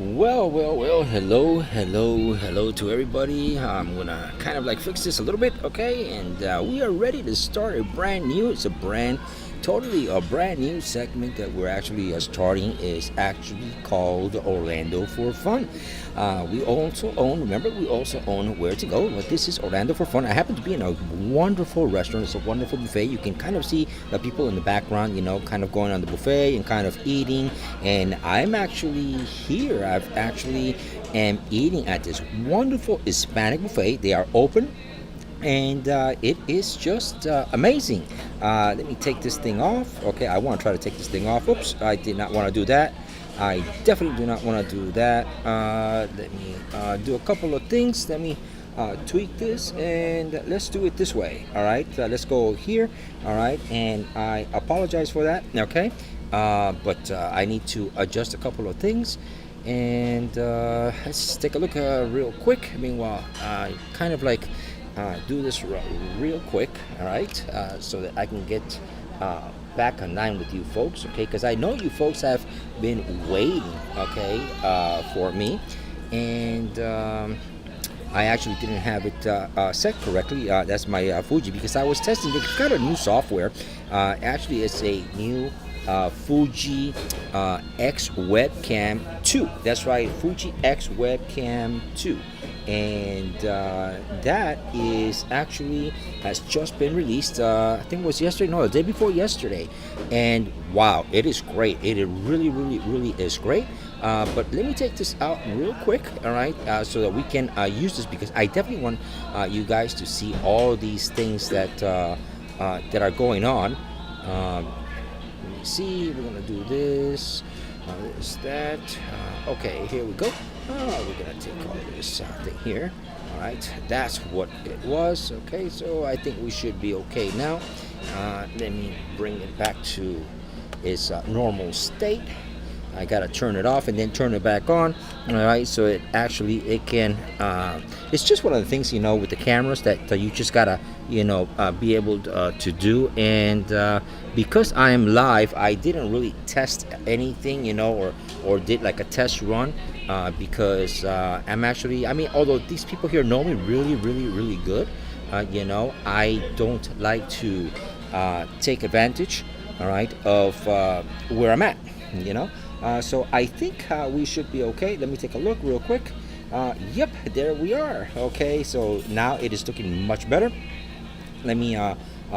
Well, hello to everybody. I'm gonna kind of like fix this a little bit, okay? And we are ready to start it's a totally a brand new segment that we're actually starting. Is actually called Orlando for Fun. We also own Where to Go, but this is Orlando for Fun. I happen to be in a wonderful restaurant. It's a wonderful buffet. You can kind of see the people in the background, kind of going on the buffet and kind of eating. And I'm actually here. I've actually am eating at this wonderful Hispanic buffet. They are open and it is just amazing. Let me take this thing off. Okay, I want to try to take this thing off. Oops, I did not want to do that. I definitely do not want to do that. Let me do a couple of things. Let me tweak this and let's do it this way. All right, let's go here. All right, and I apologize for that. Okay, but I need to adjust a couple of things. And let's take a look real quick. Meanwhile, I kind of like do this real quick, all right, so that I can get back online with you folks, okay, because I know you folks have been waiting, okay, for me, and I actually didn't have it set correctly. That's my Fuji, because I was testing. They've got a new software. Actually, it's a new Fuji X Webcam 2. That's right, Fuji X Webcam 2. And that is actually has just been released. I think it was yesterday, no, the day before yesterday. And wow, it is great. It really is great. But let me take this out real quick, all right, so that we can use this, because I definitely want you guys to see all these things that are going on. Let me see. We're gonna do this. There's that. Okay, here we go. We're gonna take all this thing here. All right, that's what it was. Okay, so I think we should be okay now. Let me bring it back to its normal state. I gotta turn it off and then turn it back on. All right, so it can. It's just one of the things, with the cameras that you just gotta be able to do. And because I am live, I didn't really test anything, or did like a test run, because I'm actually. I mean, although these people here know me really good, I don't like to take advantage, all right, of where I'm at, so I think we should be okay. Let me take a look real quick. Yep, there we are. Okay, so now it is looking much better. Let me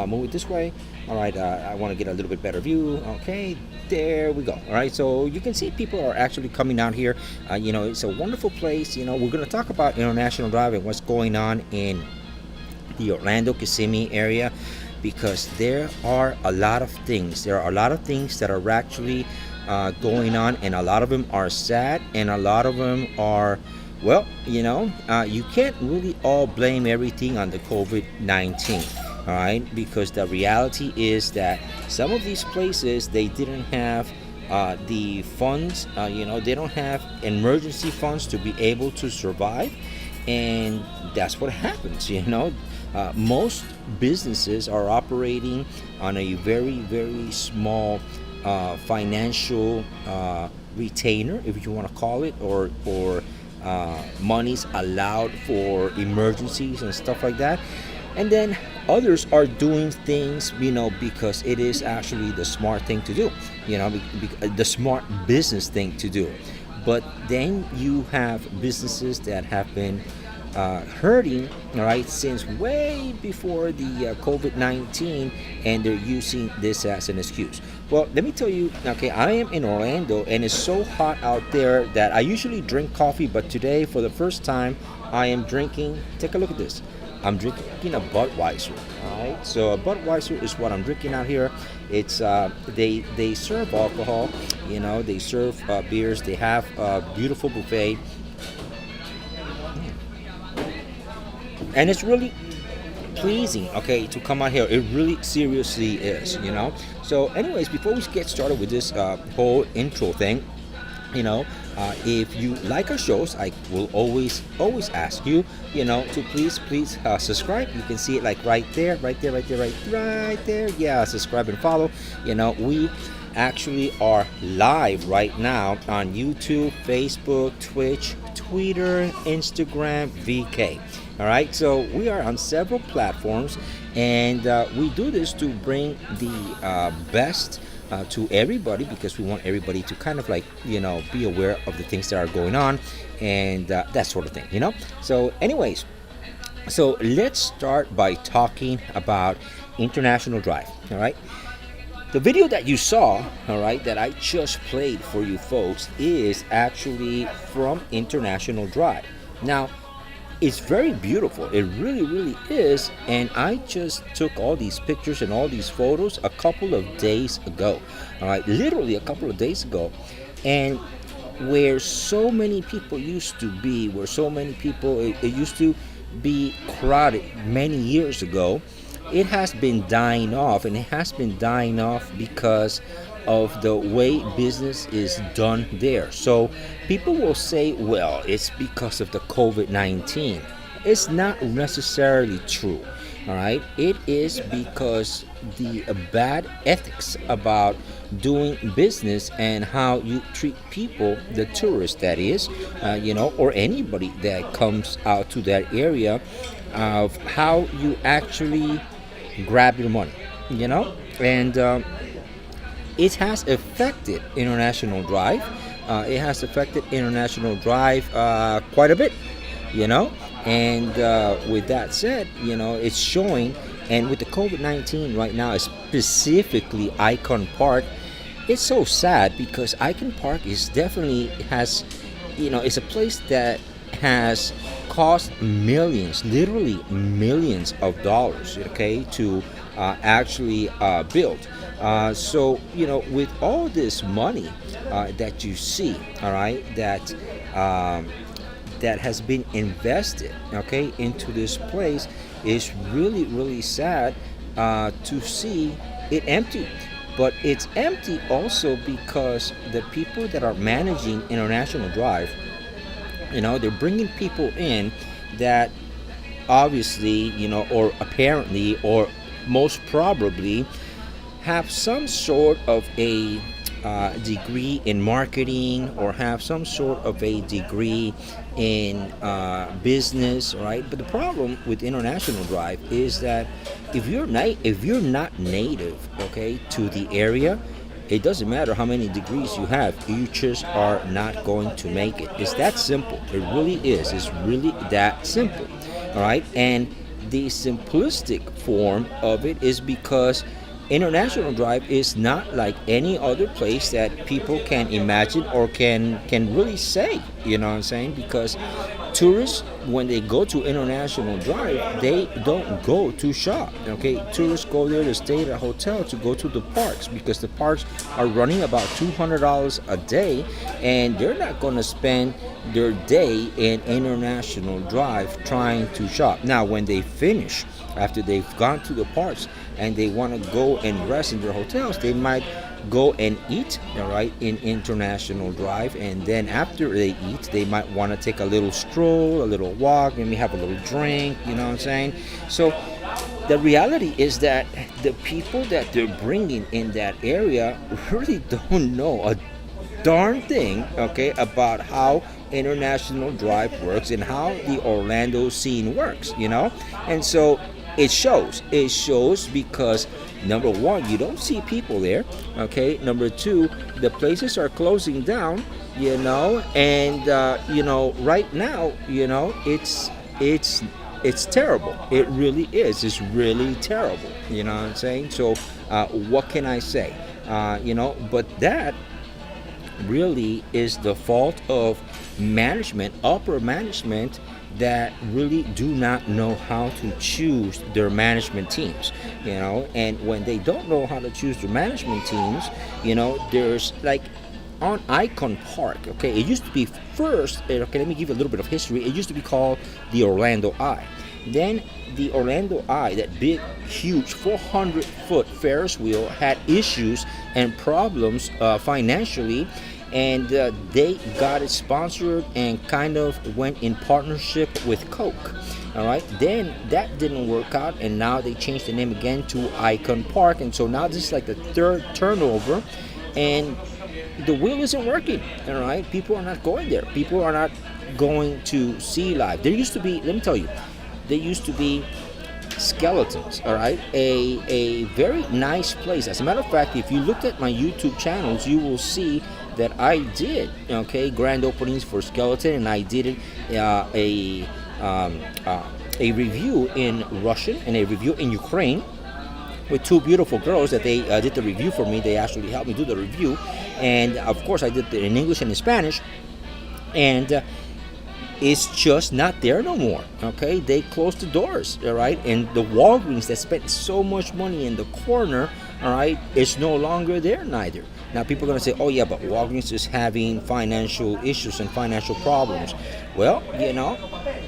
move it this way. All right, I want to get a little bit better view. Okay, there we go. All right, so you can see people are actually coming out here. It's a wonderful place. We're going to talk about International Drive and what's going on in the Orlando Kissimmee area, because there are a lot of things. There are a lot of things that are actually going on, and a lot of them are sad, and a lot of them are, well, you can't really all blame everything on the COVID-19, all right, because the reality is that some of these places, they didn't have the funds, they don't have emergency funds to be able to survive, and that's what happens. Most businesses are operating on a very small financial retainer, if you want to call it, or monies allowed for emergencies and stuff like that. And then others are doing things, because it is actually the smart thing to do, the smart business thing to do. But then you have businesses that have been hurting, all right, since way before the COVID-19, and they're using this as an excuse. Well, let me tell you, okay, I am in Orlando, and it's so hot out there that I usually drink coffee, but today, for the first time, I am drinking, take a look at this, I'm drinking a Budweiser, all right? So a Budweiser is what I'm drinking out here. It's they serve alcohol, they serve beers, they have a beautiful buffet, and it's really pleasing, okay, to come out here. It really seriously is, So anyways, before we get started with this whole intro thing, if you like our shows, I will always ask you, to please subscribe. You can see it like right there. Yeah, subscribe and follow. We actually are live right now on YouTube, Facebook, Twitch, Twitter, Instagram, VK. All right, so we are on several platforms, and we do this to bring the best to everybody, because we want everybody to kind of like, be aware of the things that are going on, and that sort of thing, So anyways, so let's start by talking about International Drive. All right, the video that you saw, all right, that I just played for you folks is actually from International Drive. Now, it's very beautiful. It really, really is. And I just took all these pictures and all these photos a couple of days ago. All right, literally a couple of days ago. And where so many people used to be, it used to be crowded many years ago, it has been dying off. And it has been dying off because of the way business is done there. So people will say, well, it's because of the COVID-19. It's not necessarily true. All right, it is because the bad ethics about doing business and how you treat people, the tourists that is, or anybody that comes out to that area, of how you actually grab your money, and it has affected International Drive. It has affected International Drive quite a bit, And with that said, it's showing. And with the COVID-19 right now, specifically Icon Park, it's so sad because Icon Park is definitely has, it's a place that has cost millions, literally millions of dollars, okay, to actually build. So, with all this money that you see, all right, that has been invested, okay, into this place, it's really, really sad to see it empty. But it's empty also because the people that are managing International Drive, they're bringing people in that obviously, or apparently, or most probably have some sort of a degree in marketing, or have some sort of a degree in business, right? But the problem with International Drive is that if you're not native, okay, to the area, it doesn't matter how many degrees you have, you just are not going to make it. It's that simple. It really is. It's really that simple. All right, and the simplistic form of it is because International Drive is not like any other place that people can imagine or can really say, you know what I'm saying? Because tourists, when they go to International Drive, they don't go to shop, okay? Tourists go there to stay at a hotel, to go to the parks, because the parks are running about $200 a day, and they're not going to spend their day in International Drive trying to shop. Now, when they finish, after they've gone to the parks and they want to go and rest in their hotels, they might go and eat, all right, in International Drive, and then after they eat, they might want to take a little stroll, a little walk, maybe have a little drink, you know what I'm saying? So the reality is that the people that they're bringing in that area really don't know a darn thing, okay, about how International Drive works and how the Orlando scene works, and so it shows because number one, you don't see people there, okay? Number two, the places are closing down, and right now, it's terrible. It really is. It's really terrible. You know what I'm saying? So what can I say? But that really is the fault of management, upper management, that really do not know how to choose their management teams, and when they don't know how to choose their management teams, there's like on Icon Park, okay, it used to be first, okay, let me give you a little bit of history. It used to be called the Orlando Eye. Then the Orlando Eye, that big, huge 400-foot Ferris wheel, had issues and problems financially, and they got it sponsored and kind of went in partnership with Coke. All right, then that didn't work out, and now they changed the name again to Icon Park, and so now this is like the third turnover and the wheel isn't working. All right, people are not going there. People are not going to see live. There used to be, let me tell you, there used to be Skeletons. All right, a very nice place. As a matter of fact, if you looked at my YouTube channels, you will see that I did, okay, grand openings for Skeleton, and I did um, uh, a review in Russian and a review in Ukraine with two beautiful girls that they did the review for me. They actually helped me do the review, and of course I did it in English and in Spanish, and it's just not there no more. Okay, they closed the doors. All right, and the Walgreens that spent so much money in the corner, all right, it's no longer there neither. Now people are going to say, oh yeah, but Walgreens is having financial issues and financial problems. Well,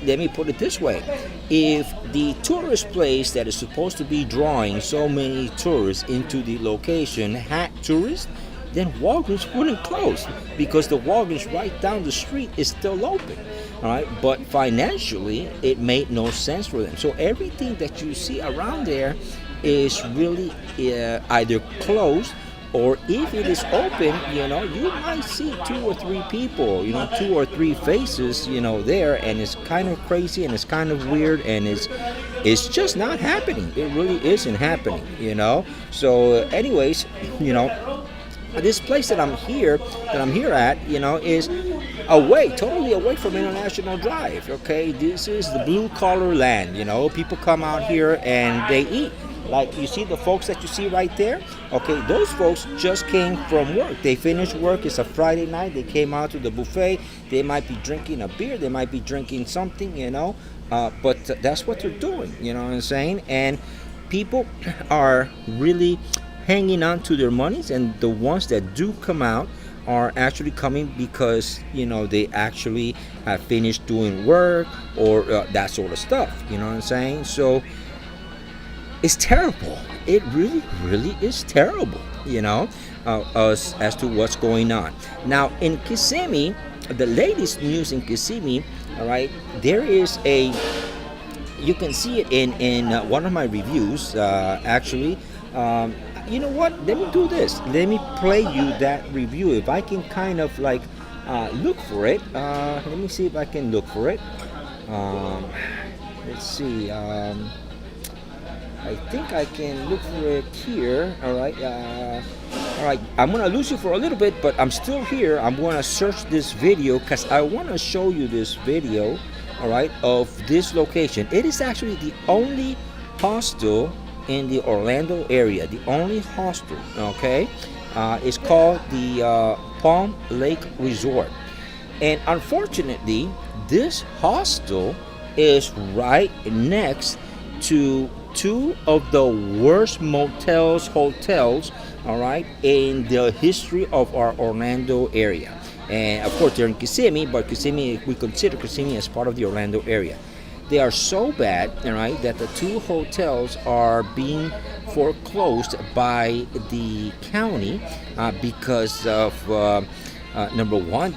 let me put it this way. If the tourist place that is supposed to be drawing so many tourists into the location had tourists, then Walgreens wouldn't close, because the Walgreens right down the street is still open. All right, but financially it made no sense for them. So everything that you see around there is really either closed, or if it is open, you might see two or three people, two or three faces, there, and it's kind of crazy and it's kind of weird, and it's just not happening. It really isn't happening, So, anyways, this place that I'm here at, is totally away from International Drive. Okay, this is the blue collar land. People come out here and they eat. Like you see the folks that you see right there. Okay, those folks just came from work. They finished work. It's a Friday night. They came out to the buffet. They might be drinking a beer. They might be drinking something. But that's what they're doing. You know what I'm saying? And people are really hanging on to their monies, and the ones that do come out are actually coming because they actually have finished doing work or that sort of stuff. You know what I'm saying? So it's terrible. It really, really is terrible. As to what's going on now in Kissimmee. The latest news in Kissimmee. All right, there is a. You can see it in one of my reviews. Actually. You know what? Let me do this. Let me play you that review. If I can kind of like look for it. Let me see if I can look for it. Let's see. I think I can look for it here. All right. All right. I'm gonna lose you for a little bit, but I'm still here. I'm gonna search this video because I want to show you this video. All right, of this location. It is actually the only hostel in the Orlando area, the only hostel. Okay, it's called the Palm Lake Resort, and unfortunately this hostel is right next to two of the worst hotels, all right, in the history of our Orlando area. And of course they're in Kissimmee, but we consider Kissimmee as part of the Orlando area. They are so bad, all right, that the two hotels are being foreclosed by the county because of number one,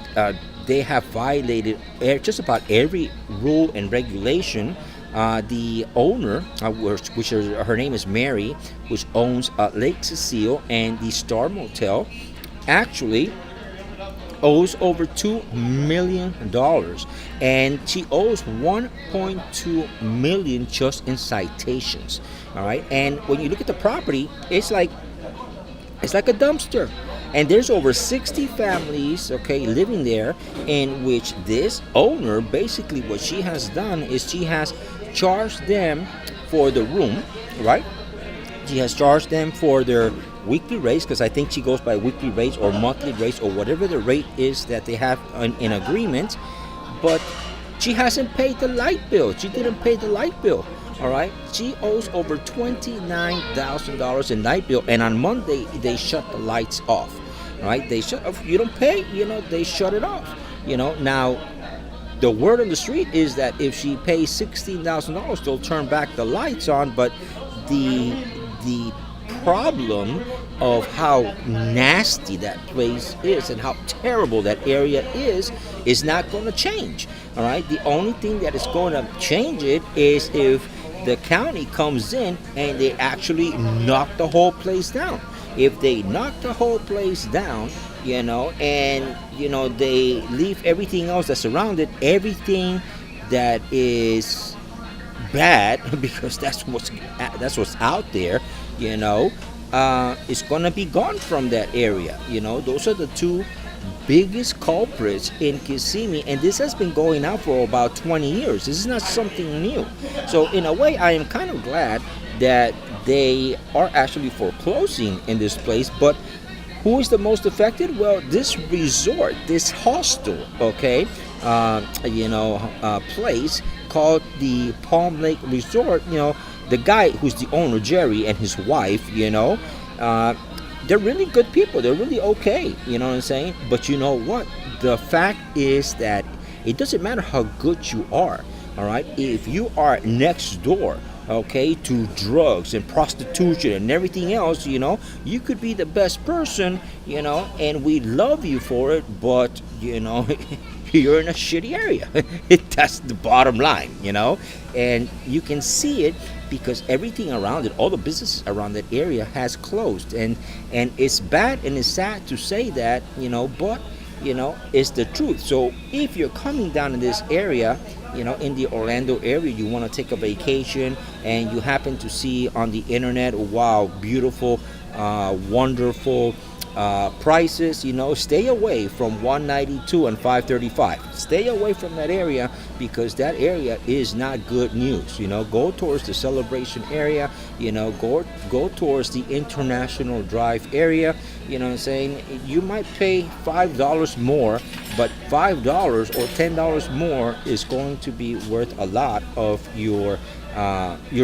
they have violated just about every rule and regulation. The owner, her name is Mary, which owns Lake Cecile and the Star Motel, actually owes over $2 million, and she owes $1.2 million just in citations. All right, and when you look at the property, it's like a dumpster, and there's over 60 families, okay, living there, in which this owner, basically what she has done is she has charged them for the room, right? She has charged them for their weekly rates, because I think she goes by weekly rates or monthly rates or whatever the rate is that they have in agreement, but she hasn't paid the light bill. She didn't pay the light bill. All right, she owes over $29,000 in light bill, and on Monday they shut the lights off. All right, they shut. If you don't pay, they shut it off. Now the word on the street is that if she pays $16,000, they'll turn back the lights on, but the problem of how nasty that place is and how terrible that area is not going to change. All right, the only thing that is going to change it is if the county comes in and they actually knock the whole place down. if they knock the whole place down, and they leave everything else that's around it, everything that is bad, because that's what's out there, it's gonna be gone from that area. Those are the two biggest culprits in Kissimmee, and this has been going on for about 20 years. This is not something new. So in a way, I am kind of glad that they are actually foreclosing in this place. But who is the most affected? Well, this resort, this hostel, okay, place called the Palm Lake Resort. The guy who's the owner, Jerry, and his wife, they're really good people. They're really okay. You know what I'm saying? But you know what? The fact is that it doesn't matter how good you are. All right. If you are next door, okay, to drugs and prostitution and everything else, you could be the best person, and we love you for it, but you're in a shitty area. That's the bottom line, and you can see it because everything around it, all the businesses around that area has closed, and it's bad and it's sad to say that, but it's the truth. So if you're coming down in this area, in the Orlando area, you want to take a vacation and you happen to see on the internet, wow, beautiful, wonderful prices, stay away from 192 and 535. Stay away from that area, because that area is not good news. Go towards the Celebration area, go towards the International Drive area. You know what I'm saying? You might pay $5 more, but $5 or $10 more is going to be worth a lot of your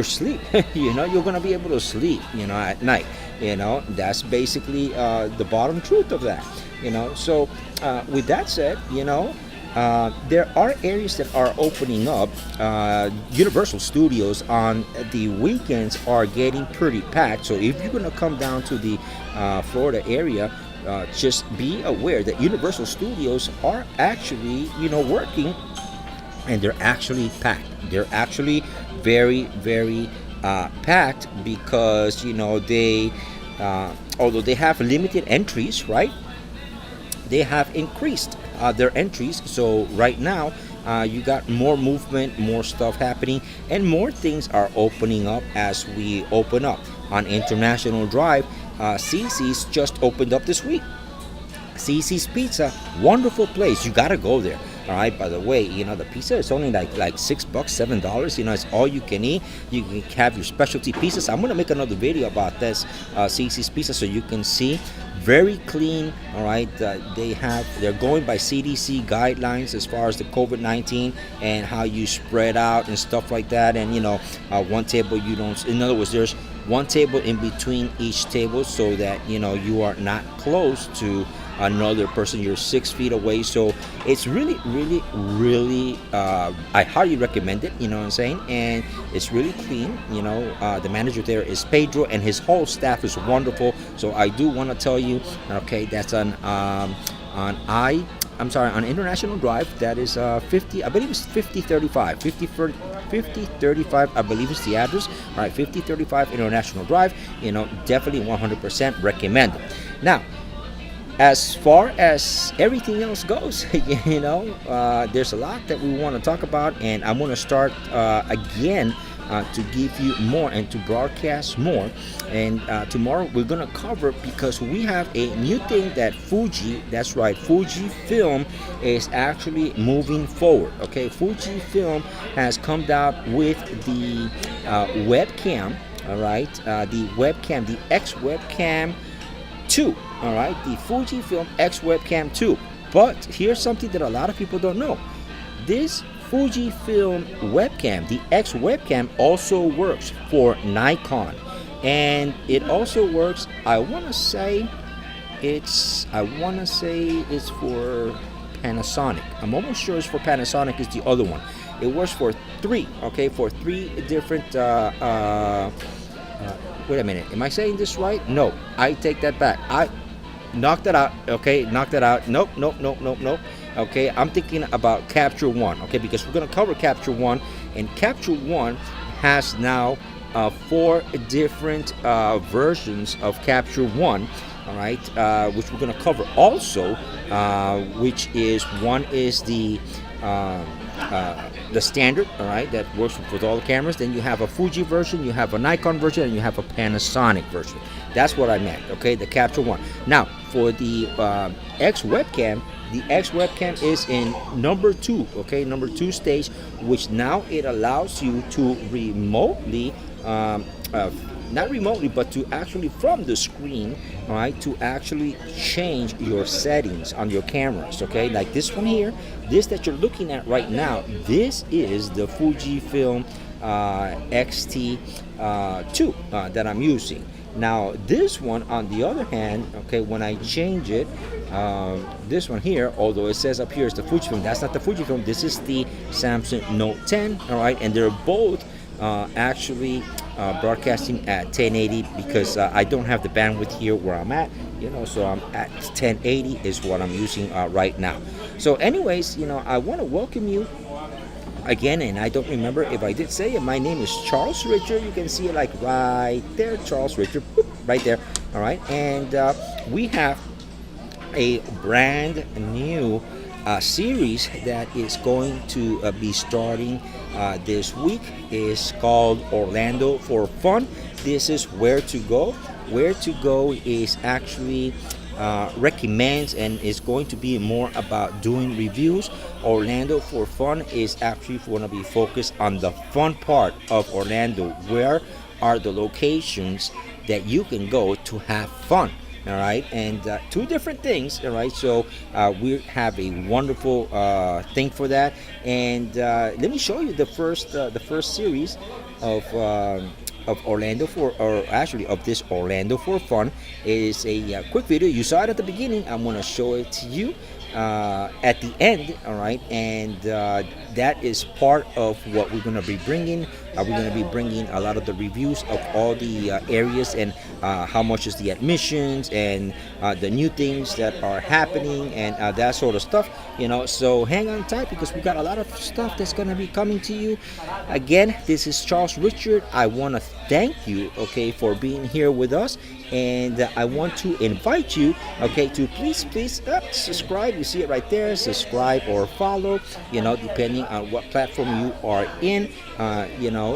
sleep. You're going to be able to sleep, at night. That's basically the bottom truth of that. So with that said, there are areas that are opening up. Universal Studios on the weekends are getting pretty packed. So if you're going to come down to the Florida area, just be aware that Universal Studios are actually, working, and they're actually packed. They're actually very, very packed, because they although they have limited entries, right, they have increased their entries. So right now you got more movement, more stuff happening, and more things are opening up as we open up. On International Drive, CC's just opened up this week. CC's Pizza, wonderful place. You gotta go there. All right. By the way, the pizza is only like $6, $7. It's all you can eat. You can have your specialty pizzas. I'm gonna make another video about this CC's Pizza, so you can see. Very clean. All right. They're going by CDC guidelines as far as the COVID-19 and how you spread out and stuff like that. And one table you don't. In other words, there's one table in between each table, so that you are not close to another person. You're 6 feet away. So it's really, really, really, I highly recommend it. You know what I'm saying? And it's really clean. The manager there is Pedro, and his whole staff is wonderful. So I do want to tell you, okay, that's on International Drive. That is 50, I believe it's 5035. 5035, I believe is the address. All right, 5035 International Drive. Definitely 100% recommend it. Now, as far as everything else goes, there's a lot that we want to talk about, and I'm going to start again to give you more and to broadcast more. And tomorrow we're going to cover, because we have a new thing that that's right, Fujifilm is actually moving forward. Okay, Fujifilm has come out with the webcam. All right, the webcam, the X webcam 2. All right, the Fujifilm X webcam 2. But here's something that a lot of people don't know. This Fujifilm webcam, the X webcam, also works for Nikon, and it also works, I want to say it's for Panasonic. I'm almost sure it's for Panasonic is the other one. It works for three different wait a minute, am I saying this right? No, I take that back. I knocked that out. Okay, knocked that out. Nope. Okay, I'm thinking about Capture One. Okay, because we're gonna cover Capture One, and Capture One has now 4 different versions of Capture One. All right, which we're going to cover also, which is one is the standard, all right, that works with all the cameras. Then you have a Fuji version, you have a Nikon version, and you have a Panasonic version. That's what I meant, okay, the Capture One. Now, for the X webcam, the X webcam is in number 2, okay, number 2 stage, which now it allows you to remotely, not remotely, but to actually from the screen, all right, to actually change your settings on your cameras, okay, like this one here, this that you're looking at right now, this is the Fujifilm X-T2 that I'm using. Now this one, on the other hand, okay, when I change it, this one here, although it says up here is the Fujifilm, that's not the Fujifilm, this is the Samsung Note 10, all right, and they're both actually broadcasting at 1080 because I don't have the bandwidth here where I'm at, you know, so I'm at 1080 is what I'm using right now. So anyways, you know, I want to welcome you again, and I don't remember if I did say it. My name is Charles Richard. You can see it like right there, Charles Richard, right there. All right, and we have a brand new series that is going to be starting this week. Is called Orlando for Fun. This is where to go. Where to go is actually recommends and is going to be more about doing reviews. Orlando for Fun is actually going to be focused on the fun part of Orlando. Where are the locations that you can go to have fun? All right, and 2 different things. All right, so we have a wonderful thing for that, and let me show you the first series of Orlando for, or actually of this Orlando for Fun. Is a quick video. You saw it at the beginning. I'm going to show it to you at the end. All right, and that is part of what we're going to be bringing. We're going to be bringing a lot of the reviews of all the areas and how much is the admissions and the new things that are happening and that sort of stuff, you know. So hang on tight because we got a lot of stuff that's going to be coming to you. Again, this is Charles Richard. I want to thank you, okay, for being here with us, and I want to invite you, okay, to please subscribe. You see it right there, subscribe or follow, you know, depending on what platform you are in, you know.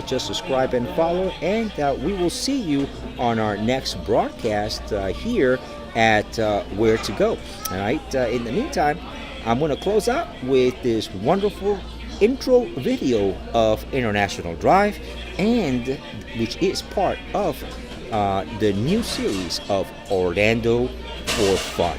Just subscribe and follow, and we will see you on our next broadcast here at Where to Go. All right, in the meantime, I'm going to close out with this wonderful intro video of International Drive, and which is part of the new series of Orlando for Fun.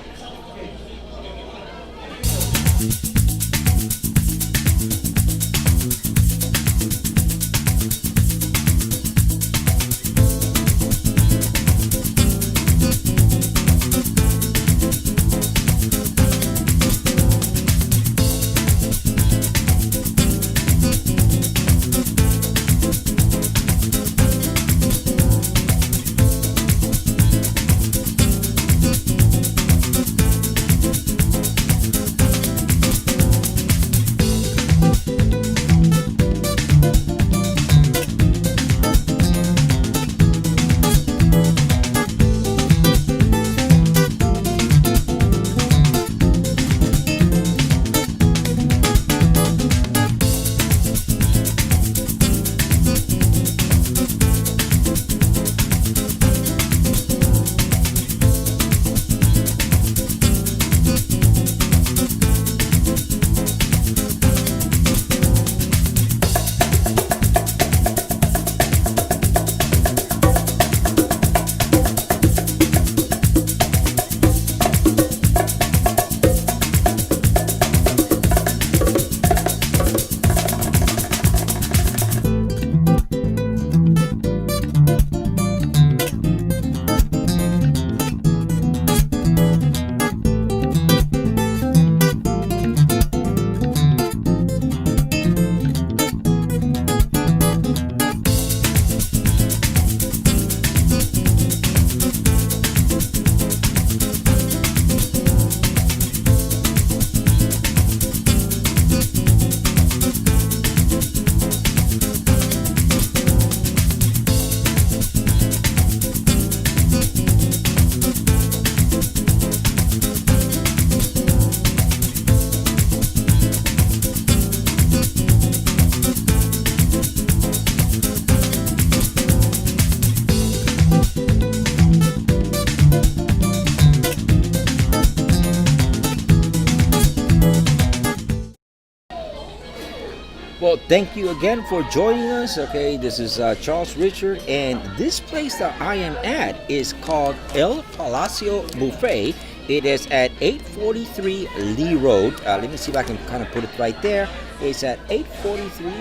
Well, thank you again for joining us. Okay, this is Charles Richard, and this place that I am at is called El Palacio Buffet. It is at 843 Lee Road. Let me see if I can kind of put it right there. It's at 843.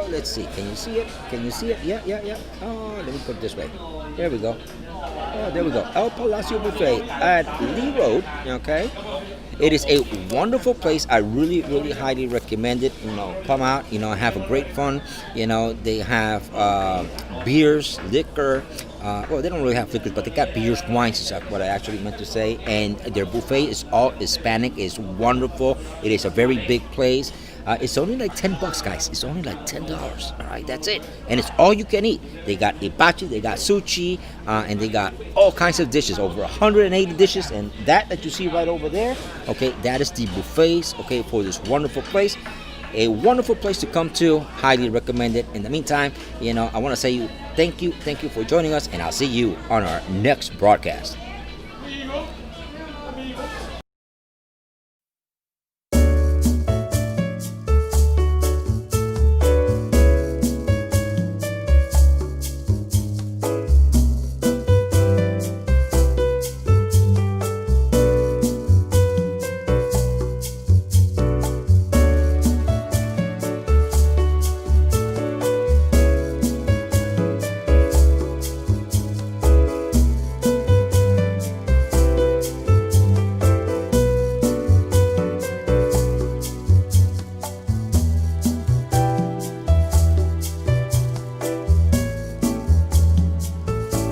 Let's see. Can you see it? Can you see it? Yeah, yeah, yeah. Oh, let me put it this way. There we go. Oh, there we go. El Palacio Buffet at Lee Road. Okay. It is a wonderful place. I really, really highly recommend it. Come out, have a great fun. They have beers, liquor. Well, they don't really have liquors, but they got beers, wines, is what I actually meant to say. And their buffet is all Hispanic. It's wonderful. It is a very big place. It's only like $10, guys. It's only like $10. All right, that's it. And it's all you can eat. They got hibachi, they got sushi, and they got all kinds of dishes, over 180 dishes. And that you see right over there, okay, that is the buffets, okay, for this wonderful place. A wonderful place to come to. Highly recommend it. In the meantime, I want to say thank you for joining us, and I'll see you on our next broadcast.